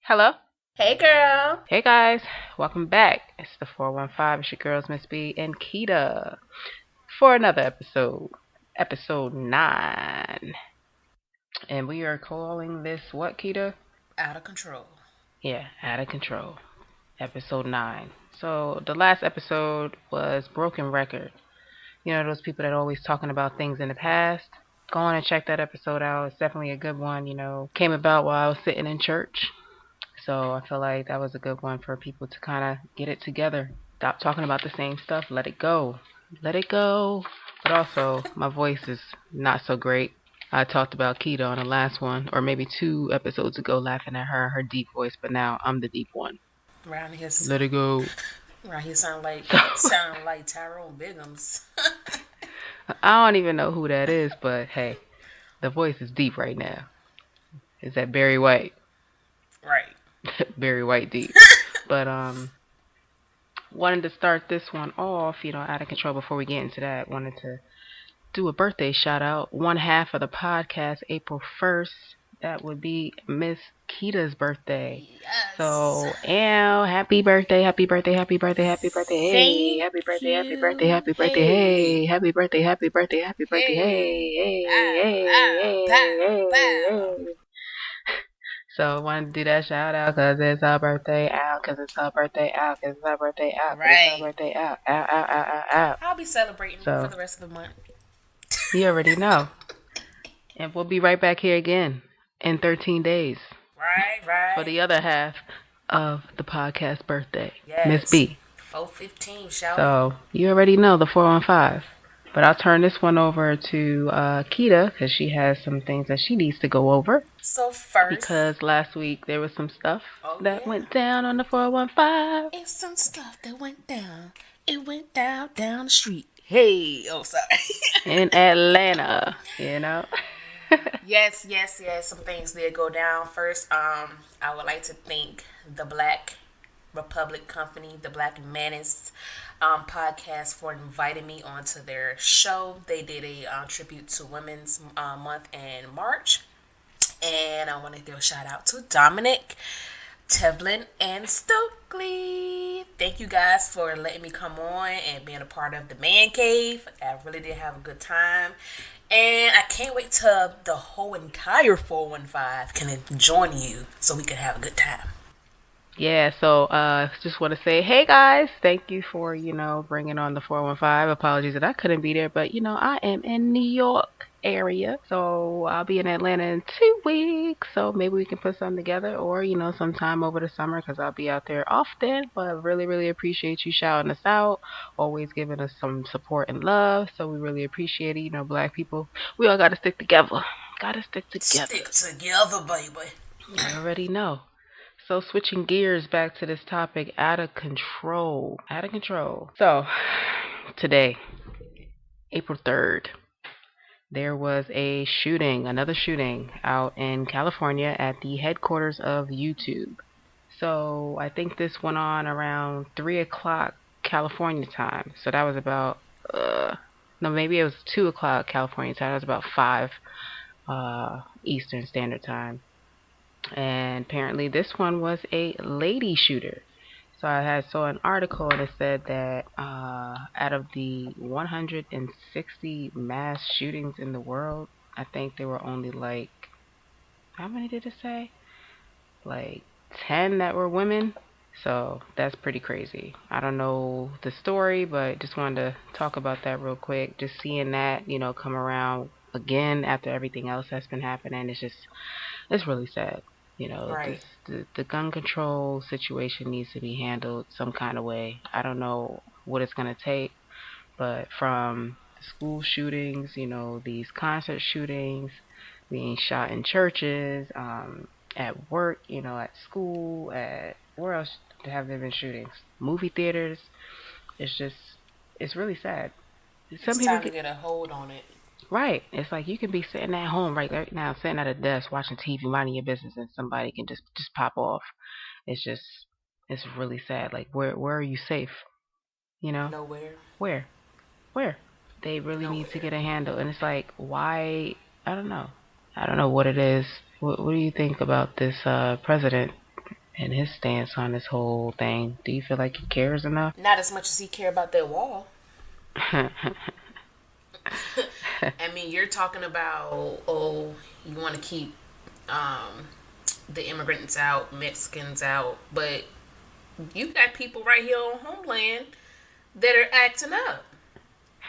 Hello. Hey girl. Hey guys. Welcome back. It's the 415. It's your girls, Miss B and Keita, for another episode. Episode 9. And we are calling this what, Keita? Out of control. Yeah, out of control. Episode 9. So the last episode was Broken Record. You know, those people that are always talking about things in the past. Go on and check that episode out. It's definitely a good one. Came about while I was sitting in church. So I feel like that was a good one for people to kind of get it together. Stop talking about the same stuff. Let it go. Let it go. But also, my voice is not so great. I talked about Keita on the last one, or maybe 2 episodes ago, laughing at her deep voice. But now I'm the deep one. Around here, Let it go. around here sound like So Tyrone Biggums. I don't even know who that is, but hey, the voice is deep right now. Is that Barry White? Right. Barry White deep. But wanted to start this one off, out of control. Before we get into that, wanted to do a birthday shout out. One half of the podcast, April 1st, that would be Miss Keita's birthday. Yes. So, happy birthday, happy birthday, happy birthday, happy birthday, hey, Thank happy birthday, happy birthday, you. happy birthday, Hey. hey, happy birthday, happy birthday, happy birthday, Hey. hey, hey, Ow, hey, ow, hey, pow, hey, pow. hey. So I wanted to do that shout out because it's her birthday out, because it's her birthday out, because it's her birthday out, because it's her Right. birthday out, out, out, out, out, out. I'll be celebrating for So the rest of the month. you already know. And we'll be right back here again in 13 days for Right. the other half of the podcast birthday, Miss Yes. B. 4:15, shall we? So you already know the 415. But I'll turn this one over to Keita because she has some things that she needs to go over. So first, Because last week there was some stuff that yeah, went down on the 415 it's some stuff that went down. It went down the street. Hey, oh sorry. in Atlanta, you know. Yes. Some things did go down. First, I would like to thank the Black Republic Company, the Black Menace podcast, for inviting me onto their show. They did a tribute to Women's Month in March, and I want to give a shout out to Dominic, Tevlin, and Stokely. Thank you guys for letting me come on and being a part of the man cave. I really did have a good time. And I can't wait till the whole entire 415 can join you so we can have a good time. Yeah, so just want to say, hey guys, thank you for, bringing on the 415. Apologies that I couldn't be there, but, I am in New York area, so I'll be in Atlanta in 2 weeks, so maybe we can put something together, or, sometime over the summer, because I'll be out there often, but really, really appreciate you shouting us out, always giving us some support and love, so we really appreciate it. Black people, we all got to stick together. Got to stick together. Stick together, baby. You already know. So switching gears back to this topic, out of control. Out of control. So today, April 3rd, there was a shooting, another shooting out in California at the headquarters of YouTube. So I think this went on around 3 o'clock California time. So that was about, no, maybe it was 2 o'clock California time. That was about 5 Eastern Standard Time. And apparently this one was a lady shooter. So I saw an article and it said that out of the 160 mass shootings in the world, I think there were only like, how many did it say? Like 10 that were women. So that's pretty crazy. I don't know the story, but just wanted to talk about that real quick. Just seeing that, come around again after everything else that's been happening, it's really sad. Right. The gun control situation needs to be handled some kind of way. I don't know what it's going to take, but from the school shootings, these concert shootings, being shot in churches, at work, at school, at where else have there been shootings? Movie theaters. It's really sad. Some It's people time to get get a hold on it. right. It's like you can be sitting at home right now, sitting at a desk watching TV, minding your business, and somebody can just pop off. It's just it's really sad. Like where are you safe? You know Nowhere. where where they really need to Nowhere. get a handle. And it's like why I don't know what it is. What do you think about this president? and his stance on this whole thing. Do you feel like he cares enough? Not as much as he care about that wall. I mean, you're talking about, oh, you want to keep the immigrants out, Mexicans out, but you got people right here on homeland that are acting up,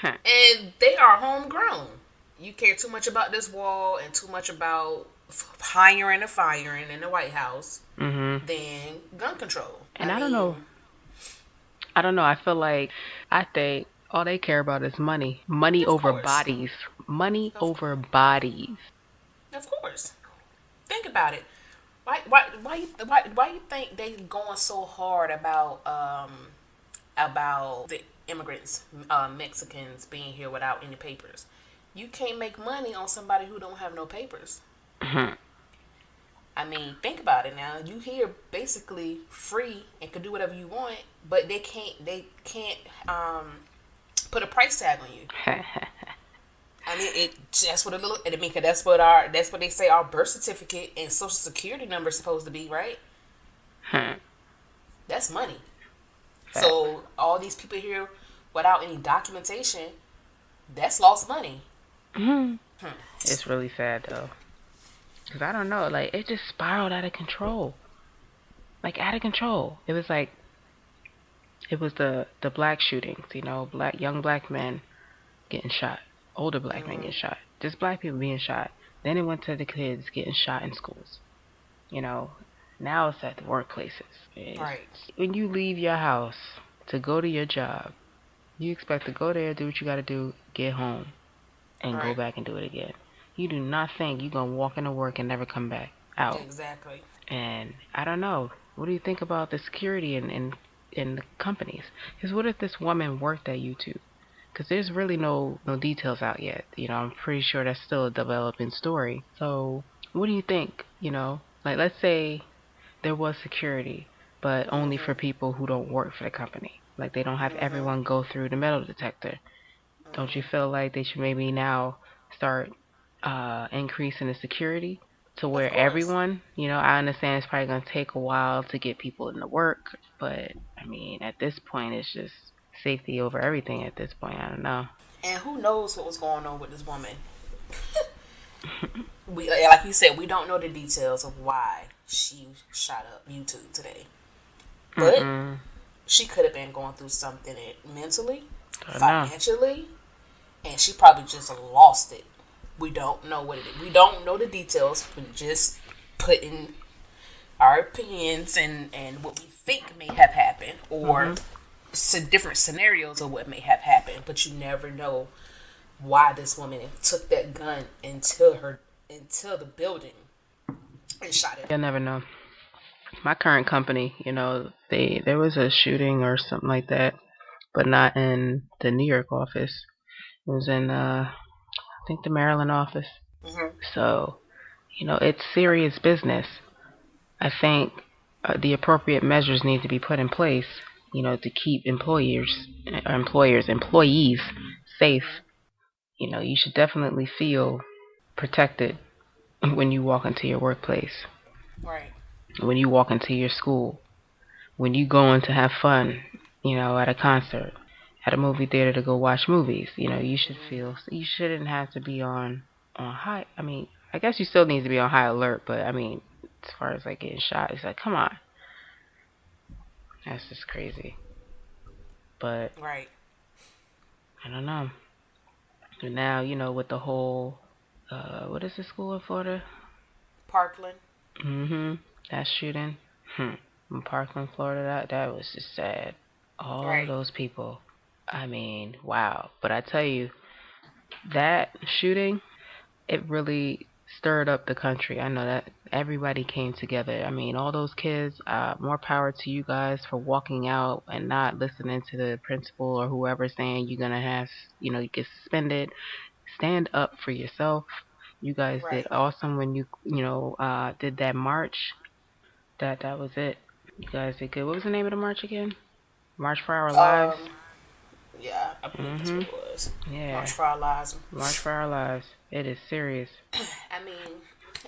and they are homegrown. You care too much about this wall and too much about hiring and firing in the White House Mm-hmm. than gun control. And I don't know. I don't know. I think all they care about is money. Money Of over course, bodies. Money of, over bodies. of course. Think about it. Why you think they going so hard about the immigrants, Mexicans being here without any papers? You can't make money on somebody who don't have no papers. I mean, think about it now. You here basically free and can do whatever you want, but they can't put a price tag on you. I mean, that's what it look. I mean, 'cause that's what they say our birth certificate and social security number is supposed to be, right? That's money. So all these people here without any documentation, that's lost money. It's really sad though. Cause I don't know, like it just spiraled out of control. Like out of control. It was the black shootings, black young black men getting shot, older black men getting shot, just black people being shot. Then it went to the kids getting shot in schools. You know, now it's at the workplaces. Right. When you leave your house to go to your job, you expect to go there, do what you got to do, get home, and go Right. back and do it again. You do not think you're going to walk into work and never come back out. Exactly. And I don't know. What do you think about the security in the companies? Because what if this woman worked at YouTube? Because there's really no details out yet. I'm pretty sure that's still a developing story. So what do you think? Like let's say there was security, but only for people who don't work for the company. Like they don't have everyone go through the metal detector. Don't you feel like they should maybe now start increasing the security to Of where course. everyone, I understand it's probably going to take a while to get people into work, but I mean, at this point, it's just safety over everything at this point. I don't know. And who knows what was going on with this woman? We, like you said, we don't know the details of why she shot up YouTube today, but Mm-mm. she could have been going through something mentally, I don't know. financially, and she probably just lost it. We don't know what it is. We don't know the details. We just put in our opinions and what we think may have happened, or different scenarios of what may have happened. But you never know why this woman took that gun into the building and shot it. You'll never know. My current company, there was a shooting or something like that, but not in the New York office. It was in, I think, the Maryland office. Hmm. So, it's serious business. I think the appropriate measures need to be put in place, to keep employees safe. You should definitely feel protected when you walk into your workplace, Right. when you walk into your school, when you go in to have fun, at a concert, at a movie theater to go watch movies. You shouldn't have to be on high. I mean, I guess you still need to be on high alert, but I mean, as far as like getting shot, it's like, come on, that's just crazy. But Right. I don't know. And now, with the whole, what is the school in Florida? Parkland. That shooting. In Parkland, Florida, that was just sad. All of Right. those people. I mean, wow. But I tell you, that shooting, it really stirred up the country. I know that everybody came together. I mean, all those kids, more power to you guys for walking out and not listening to the principal or whoever saying you're going to have, you get suspended. Stand up for yourself. You guys did Right. awesome when did that march. That was it. You guys did good. What was the name of the march again? March for Our Lives? Um. Yeah, I believe that's what Mm-hmm. it was. March Yeah. for Our Lives. March for Our Lives. It is serious. I mean,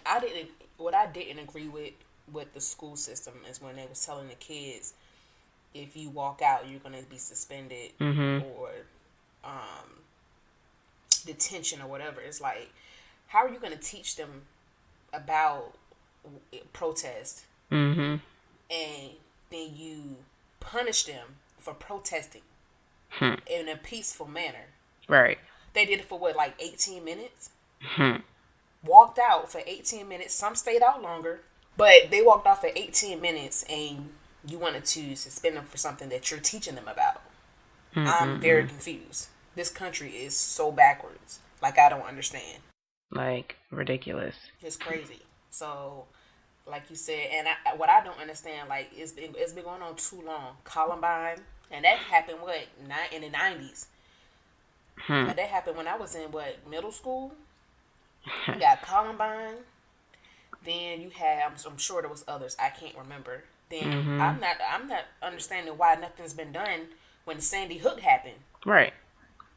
I didn't. What I didn't agree with with the school system is when they was telling the kids, if you walk out, you're going to be suspended or detention or whatever. It's like, how are you going to teach them about protest and then you punish them for protesting in a peaceful manner? Right. They did it for what, like 18 minutes? Walked out for 18 minutes. Some stayed out longer, but they walked out for 18 minutes and you wanted to suspend them for something that you're teaching them about. I'm very confused. This country is so backwards. Like, I don't understand. Like, ridiculous. It's crazy. So, like you said, and what I don't understand, like, it's been going on too long. Columbine, and that happened, in the 90s. Like, that happened when I was in, middle school? You got Columbine. Then you have, I'm sure there was others. I can't remember. Then I'm not understanding why nothing's been done when Sandy Hook happened. Right.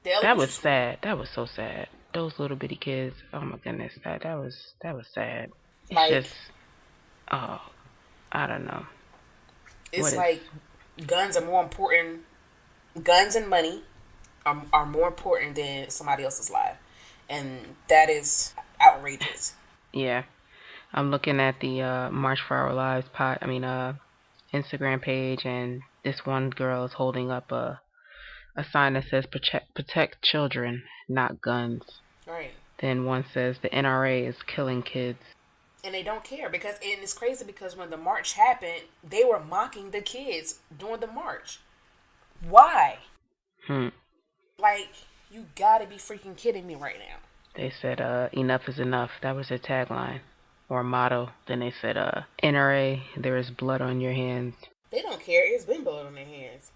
That was sad. That was so sad. Those little bitty kids. Oh my goodness. That was sad. It's like, just, I don't know. It's like guns are more important. Guns and money are more important than somebody else's life, and that is outrageous. Yeah. I'm looking at the March for Our Lives Instagram page, and this one girl is holding up a sign that says protect children, not guns. Right. Then one says the NRA is killing kids. And they don't care, and it's crazy because when the march happened, they were mocking the kids during the march. Why? Like, you gotta be freaking kidding me right now. They said enough is enough. That was their tagline or motto. Then they said NRA, there is blood on your hands. They don't care. It's been blood on their hands.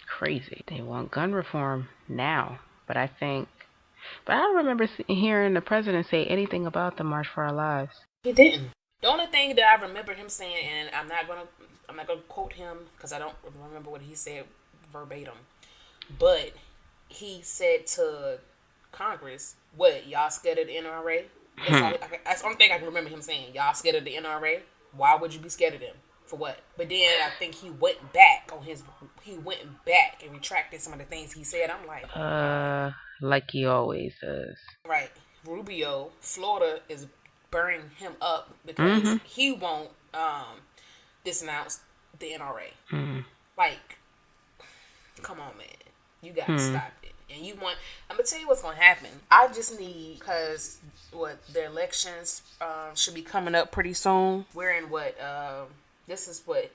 Crazy. They want gun reform now. But I don't remember hearing the president say anything about the March for Our Lives. He didn't. The only thing that I remember him saying, and I'm not gonna quote him because I don't remember what he said verbatim, but he said to Congress, "What, y'all scared of the NRA?" That's the only thing I can remember him saying. Y'all scared of the NRA? Why would you be scared of them? For what? But then I think he went back and retracted some of the things he said. I'm like he always does. Right. Rubio, Florida is burning him up because he won't disnounce the NRA. Like, come on, man. You gotta stop it. And I'm gonna tell you what's gonna happen. I just need, because the elections should be coming up pretty soon. We're in this is what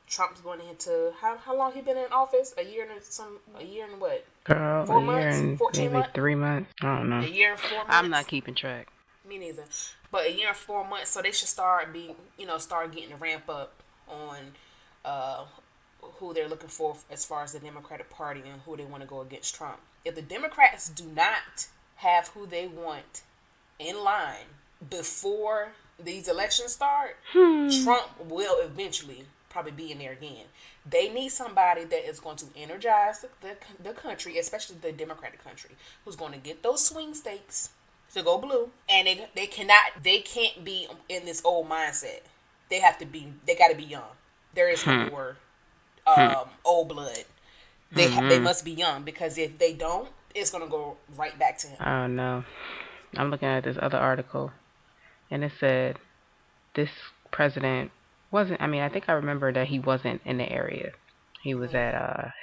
Trump's going into. How long he been in office? A year and what? Girl, 4 months? 14 maybe months? 3 months. I don't know. A year and 4 months. I'm not keeping track. Me neither. But a year and 4 months, so they should start getting a ramp up on who they're looking for as far as the Democratic Party and who they want to go against Trump. If the Democrats do not have who they want in line before these elections start, Trump will eventually probably be in there again. They need somebody that is going to energize the country, especially the Democratic country, who's going to get those swing states to go blue, and they can't be in this old mindset. They got to be young. There is no more old blood. They must be young, because if they don't, it's gonna go right back to him. Oh no. I'm looking at this other article, and it said this president wasn't, I think I remember that he wasn't in the area. He was at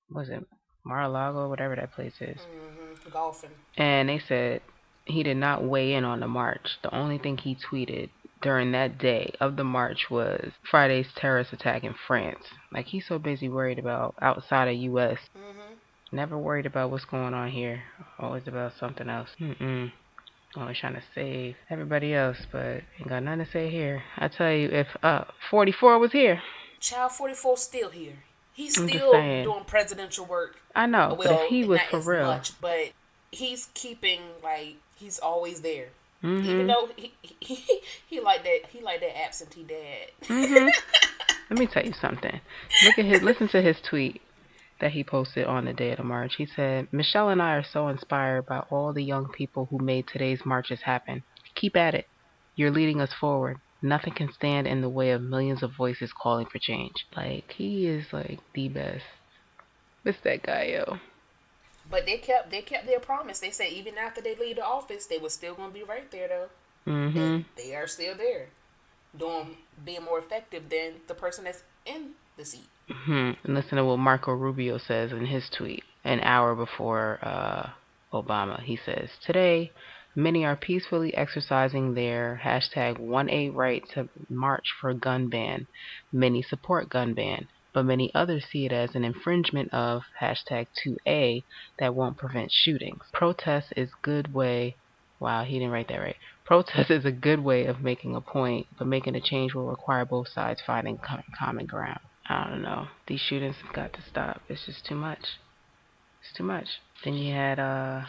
was it Mar-a-Lago or whatever that place is. Golfing. And they said he did not weigh in on the march. The only thing he tweeted during that day of the march was Friday's terrorist attack in France. Like, he's so busy worried about outside of U.S. Never worried about what's going on here. Always about something else. Always trying to save everybody else, but ain't got nothing to say here. I tell you, if 44 was here. Child 44 still here. He's still doing presidential work. I know, but if he was for real. Much, but he's keeping, he's always there. Even though he like that absentee dad. Let me tell you something. Listen to his tweet that he posted on the day of the march. He said, "Michelle and I are so inspired by all the young people who made today's marches happen. Keep at it. You're leading us forward. Nothing can stand in the way of millions of voices calling for change. Like, he is like the best. What's that guy, yo? But they kept their promise. They said even after they leave the office, they were still gonna be right there though, and Mm-hmm. they are still there, being more effective than the person that's in the seat. Mm-hmm. And listen to what Marco Rubio says in his tweet an hour before Obama. He says, "Today, many are peacefully exercising their hashtag 1A right to march for gun ban. Many support gun ban, but many others see it as an infringement of hashtag 2A that won't prevent shootings. Protest is good way." Wow, he didn't write that right. Protest is a good way of making a point, but making a change will require both sides finding common ground. I don't know. These shootings have got to stop. It's just too much. It's too much. Then you had the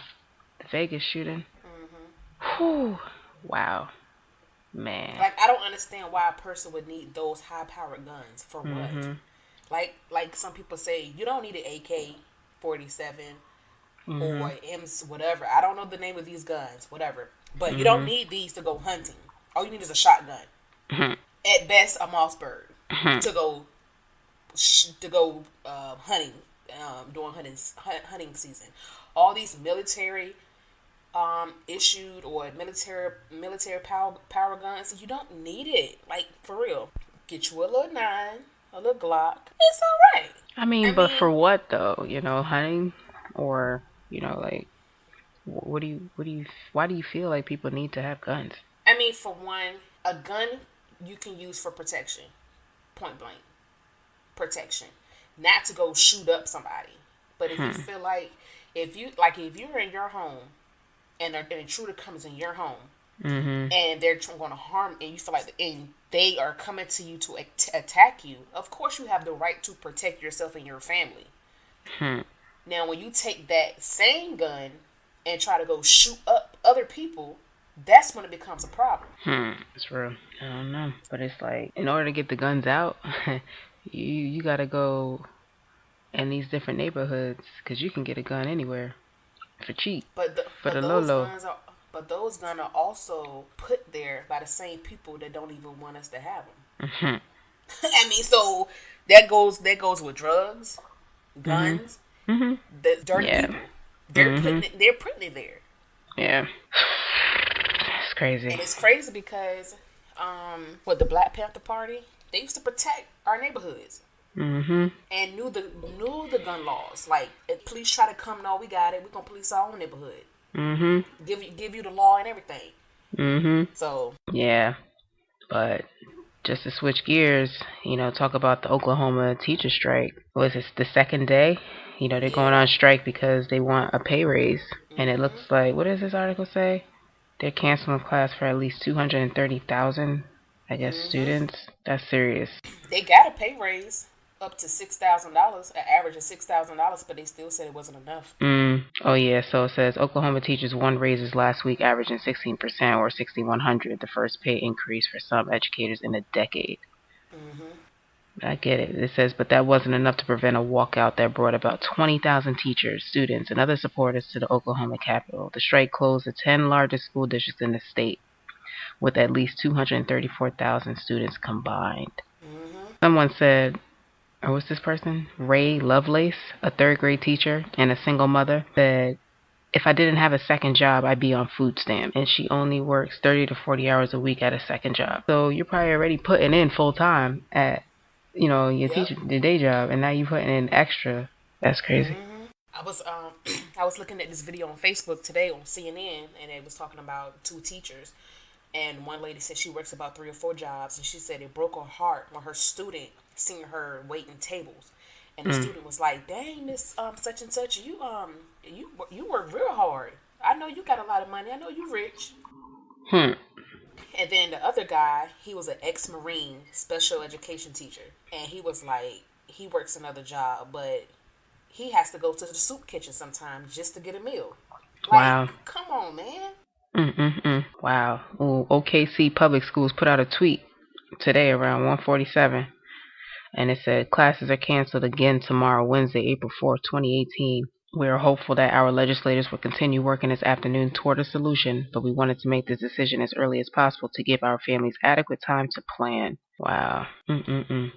Vegas shooting. Whew. Wow. Man. Like I don't understand why a person would need those high-powered guns for what. Mhm. Like some people say, you don't need an AK-47 or Mhm. M's whatever. I don't know the name of these guns, whatever. But you don't Mhm. need these to go hunting. All you need is a shotgun. Mhm. At best, a Mossberg Mhm. to go hunting during hunting season. All these military issued or military power guns, you don't need it. Like for real, get you a little 9, a little Glock. It's all right. I mean, I but for mean, what though? Hunting, or like, why do you feel like people need to have guns? for one, a gun you can use for protection, point blank protection, not to go shoot up somebody. But if you Hmm. feel like if you're in your home and an intruder comes in your home Mhm. and they're going to harm, and you feel like and they are coming to you to attack you, of course you have the right to protect yourself and your family. Hmm. Now, when you take that same gun and try to go shoot up other people, that's when it becomes a problem. It's real. I don't know, but it's like in order to get the guns out, you gotta go in these different neighborhoods because you can get a gun anywhere for cheap, But for the low low. those guns are also put there by the same people that don't even want us to have them. Mhm. So that goes with drugs, Mhm. guns, Mhm. the dirty Yeah. people. Mhm. They're putting it there. Yeah. It's crazy. And it's crazy because with the Black Panther Party, they used to protect our neighborhoods Mhm. and knew the gun laws. Like if police try to come, no, we got it. We're gonna police our own neighborhood. Mhm. Give you the law and everything. Mhm. So Yeah, but just to switch gears, talk about the Oklahoma teacher strike. Was it the second day? They're going yeah. on strike because they want a pay raise, and it Mhm. looks like, what does this article say? They're canceling class for at least 230,000, I guess, Mhm. students. That's serious. They got a pay raise up to $6,000, an average of $6,000, but they still said it wasn't enough. Oh yeah, so it says Oklahoma teachers won raises last week, averaging 16% or 6,100, the first pay increase for some educators in a decade. Mhm. I get it. It says, but that wasn't enough to prevent a walkout that brought about 20,000 teachers, students, and other supporters to the Oklahoma Capitol. The strike closed the 10 largest school districts in the state, with at least 234,000 students combined. Mhm. Someone said, or what's this person? Ray Lovelace, a third grade teacher and a single mother, said, if I didn't have a second job, I'd be on food stamp. And she only works 30 to 40 hours a week at a second job. So you're probably already putting in full time at, your Yep. teacher, the day job, and now you're putting in extra. That's crazy. I was I was looking at this video on Facebook today on CNN, and it was talking about two teachers, and one lady said she works about 3 or 4 jobs, and she said it broke her heart when her student seen her waiting tables, and the Mm. student was like, "Dang, Miss such and such, you work real hard. I know you got a lot of money. I know you rich." Hmm. And then the other guy, he was an ex-Marine special education teacher. And he was like, he works another job, but he has to go to the soup kitchen sometimes just to get a meal. Wow. Like, come on, man. Wow. Ooh, OKC Public Schools put out a tweet today around 1:47, and it said classes are canceled again tomorrow, Wednesday, April 4th, 2018. We are hopeful that our legislators will continue working this afternoon toward a solution, but we wanted to make this decision as early as possible to give our families adequate time to plan. Wow.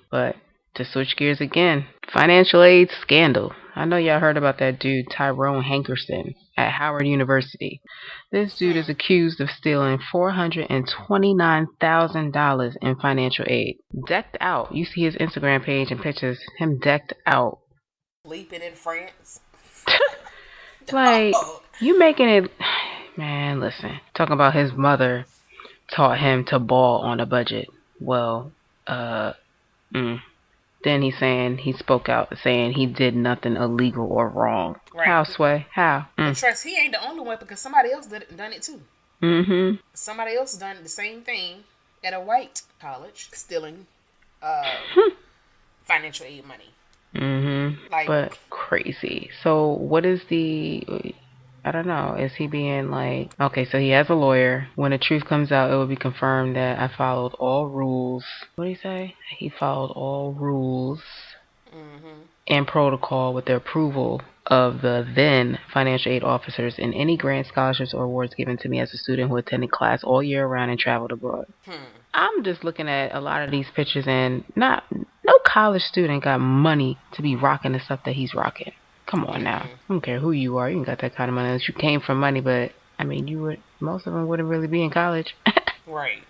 But to switch gears again, financial aid scandal. I know y'all heard about that dude Tyrone Hankerson at Howard University. This dude is accused of stealing $429,000 in financial aid. Decked out. You see his Instagram page and pictures, him decked out. Sleeping in France. Like, you making it... Man, listen. Talking about his mother taught him to ball on a budget. Well, then he's saying he spoke out saying he did nothing illegal or wrong. Right. How, Sway? How? And trust, he ain't the only one because somebody else done it too. Somebody else done the same thing at a white college, stealing financial aid money. Like, but crazy. So what is the... I don't know. Is he being like... Okay, so he has a lawyer. When the truth comes out, it will be confirmed that I followed all rules. What did he say? He followed all rules and protocol with the approval of the then financial aid officers in any grants, scholarships, or awards given to me as a student who attended class all year round and traveled abroad. I'm just looking at a lot of these pictures, and no college student got money to be rocking the stuff that he's rocking. Come on now. I don't care who you are. You ain't got that kind of money unless you came from money, but I mean, most of them wouldn't really be in college. Right.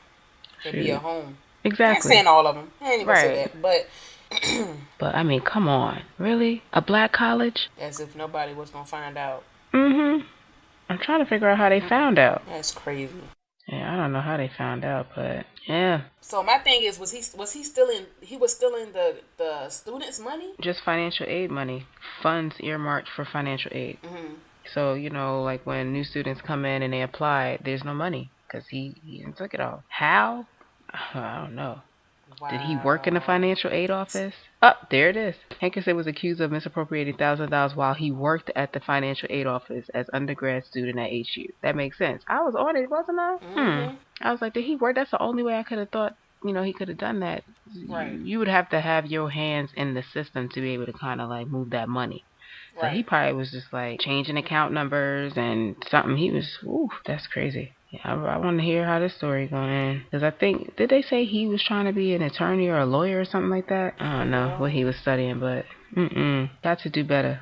They'd be at home. Exactly. I'm saying all of them. I ain't even say that, but... But I mean, come on. Really? A black college? As if nobody was going to find out. I'm trying to figure out how they found out. That's crazy. Yeah, I don't know how they found out, but yeah. So my thing is, was he stealing the students' money? Just financial aid money. Funds earmarked for financial aid. So, like when new students come in and they apply, there's no money because he took it all. How? I don't know. Wow. Did he work in the financial aid office? Oh, there it is. Hankerson was accused of misappropriating $1,000 while he worked at the financial aid office as undergrad student at HU. That makes sense. I was on it, wasn't I? I was like, did he work? That's the only way I could have thought, he could have done that. Right. You would have to have your hands in the system to be able to kind of like move that money. So he probably was just like changing account numbers and something. He was, that's crazy. Yeah, I want to hear how this story going in. Because I think, did they say he was trying to be an attorney or a lawyer or something like that? I don't know what he was studying, but got to do better.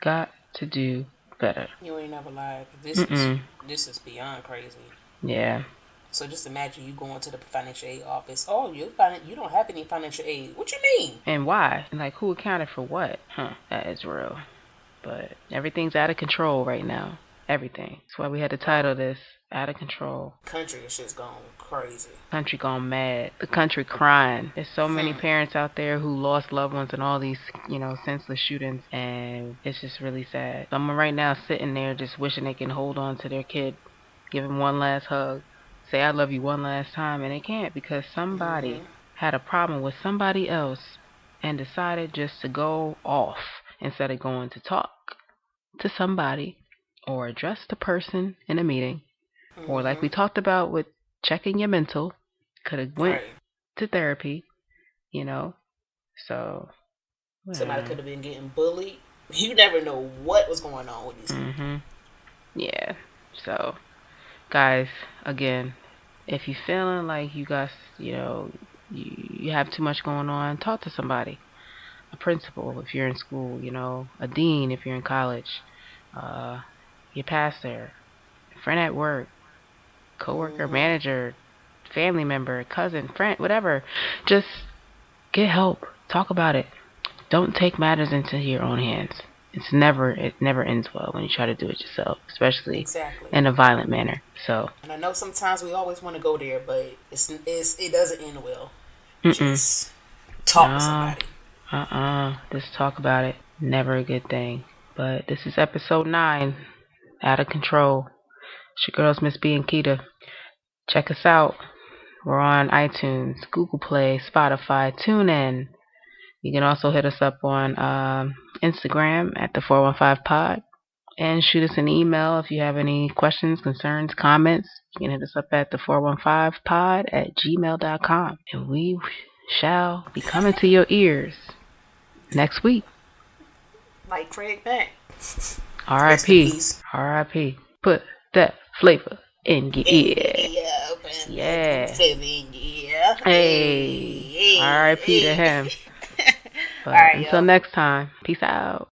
Got to do better. You ain't never lied. This is beyond crazy. Yeah. So just imagine you going to the financial aid office. Oh, you don't have any financial aid. What you mean? And why? And like, who accounted for what? That is real. But everything's out of control right now. Everything. That's why we had to title this Out of Control. Country is just gone crazy. Country gone mad. The country crying. There's so many parents out there who lost loved ones in all these, senseless shootings, and it's just really sad. Someone right now sitting there just wishing they can hold on to their kid, give him one last hug, say I love you one last time, and they can't because somebody had a problem with somebody else and decided just to go off instead of going to talk to somebody or address the person in a meeting. Or like we talked about with checking your mental, could have went to therapy, so. Somebody could have been getting bullied. You never know what was going on with these people. Yeah, so guys, again, if you're feeling like you got, you have too much going on, talk to somebody. A principal if you're in school, a dean if you're in college, your pastor, friend at work, coworker, manager, family member, cousin, friend, whatever. Just get help. Talk about it. Don't take matters into your own hands. It never ends well when you try to do it yourself, especially in a violent manner. So. And I know sometimes we always want to go there, but it doesn't end well. Just talk to somebody. Just talk about it. Never a good thing. But this is episode 9, Out of Control. It's your girls, Miss B and Keita. Check us out. We're on iTunes, Google Play, Spotify, TuneIn. You can also hit us up on Instagram at the 415pod. And shoot us an email if you have any questions, concerns, comments. You can hit us up at the 415pod@gmail.com. And we shall be coming to your ears next week. like Craig Mack. Rest in R.I.P. peace. R.I.P. Put that flavor in your ear. Yeah. Yeah. Hey. R.I.P. to him. All But right, until yo. next time, peace out.